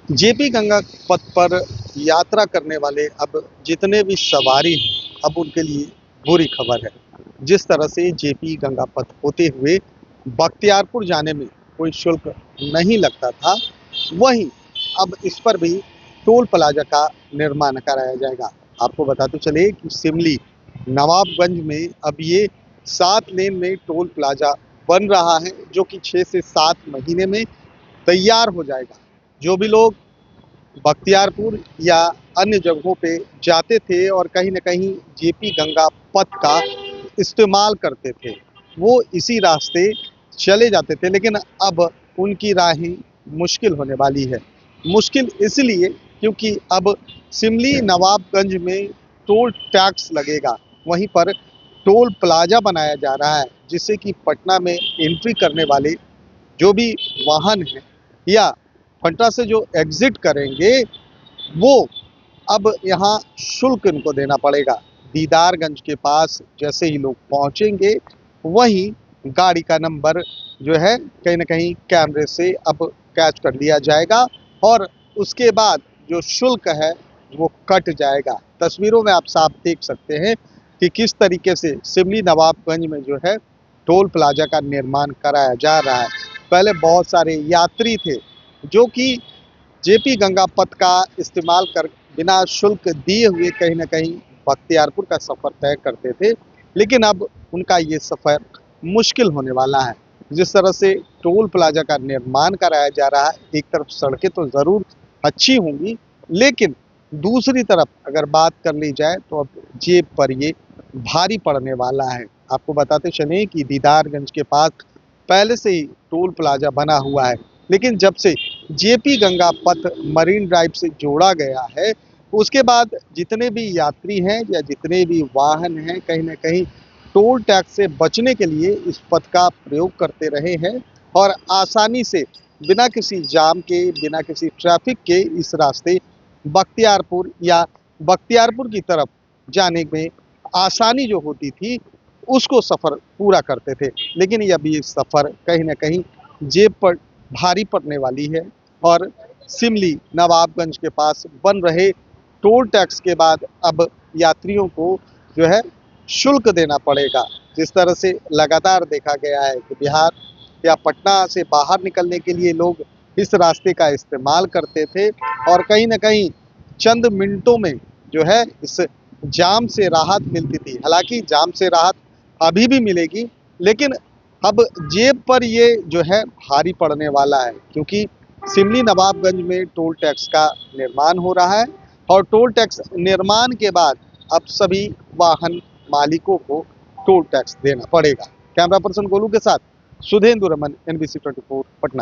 JP Ganga पथ पर यात्रा करने वाले अब जितने भी सवारी हैं, अब उनके लिए बुरी खबर है। जिस तरह से जेपी गंगा पथ होते हुए बख्तियारपुर जाने में कोई शुल्क नहीं लगता था, वहीं अब इस पर भी टोल प्लाजा का निर्माण कराया जाएगा। आपको बताते चले कि सिमली नवाबगंज में अब ये 7 लेन में टोल प्लाजा बन रहा है, जो कि 6 से 7 महीने में तैयार हो जाएगा। जो भी लोग बख्तियारपुर या अन्य जगहों पे जाते थे और कहीं न कहीं जेपी गंगा पथ का इस्तेमाल करते थे, वो इसी रास्ते चले जाते थे, लेकिन अब उनकी राहें मुश्किल होने वाली है। मुश्किल इसलिए क्योंकि अब सिमली नवाबगंज में टोल टैक्स लगेगा, वहीं पर टोल प्लाजा बनाया जा रहा है, जिससे कि पटना में एंट्री करने वाले जो भी वाहन हैं या फंटा से जो एग्जिट करेंगे, वो अब यहाँ शुल्क इनको देना पड़ेगा। दीदारगंज के पास जैसे ही लोग पहुंचेंगे, वहीं गाड़ी का नंबर जो है कहीं ना कहीं कैमरे से अब कैच कर लिया जाएगा और उसके बाद जो शुल्क है वो कट जाएगा। तस्वीरों में आप साफ देख सकते हैं कि किस तरीके से सिमली नवाबगंज में जो है टोल प्लाजा का निर्माण कराया जा रहा है। पहले बहुत सारे यात्री थे जो कि जेपी गंगा पथ का इस्तेमाल कर बिना शुल्क दिए हुए कहीं ना कहीं बख्तियारपुर का सफ़र तय करते थे, लेकिन अब उनका ये सफ़र मुश्किल होने वाला है। जिस तरह से टोल प्लाजा का निर्माण कराया जा रहा है, एक तरफ सड़कें तो ज़रूर अच्छी होंगी, लेकिन दूसरी तरफ अगर बात कर ली जाए तो अब जेब पर ये भारी पड़ने वाला है। आपको बताते चलें कि दीदारगंज के पास पहले से ही टोल प्लाजा बना हुआ है, लेकिन जब से जेपी गंगा पथ मरीन ड्राइव से जोड़ा गया है, उसके बाद जितने भी यात्री हैं या जितने भी वाहन हैं, कहीं ना कहीं टोल टैक्स से बचने के लिए इस पथ का प्रयोग करते रहे हैं और आसानी से बिना किसी जाम के, बिना किसी ट्रैफिक के इस रास्ते बख्तियारपुर या बख्तियारपुर की तरफ जाने में आसानी जो होती थी, उसको सफ़र पूरा करते थे। लेकिन अब ये सफ़र कहीं ना कहीं जेब पर भारी पड़ने वाली है और सिमली नवाबगंज के पास बन रहे टोल टैक्स के बाद अब यात्रियों को जो है शुल्क देना पड़ेगा। जिस तरह से लगातार देखा गया है कि बिहार या पटना से बाहर निकलने के लिए लोग इस रास्ते का इस्तेमाल करते थे और कहीं ना कहीं चंद मिनटों में जो है इस जाम से राहत मिलती थी। हालांकि जाम से राहत अभी भी मिलेगी, लेकिन अब जेब पर ये जो है भारी पड़ने वाला है, क्योंकि सिमली नवाबगंज में टोल टैक्स का निर्माण हो रहा है और टोल टैक्स निर्माण के बाद अब सभी वाहन मालिकों को टोल टैक्स देना पड़ेगा। कैमरा पर्सन गोलू के साथ सुधेंदु रमन, NBC 24 पटना।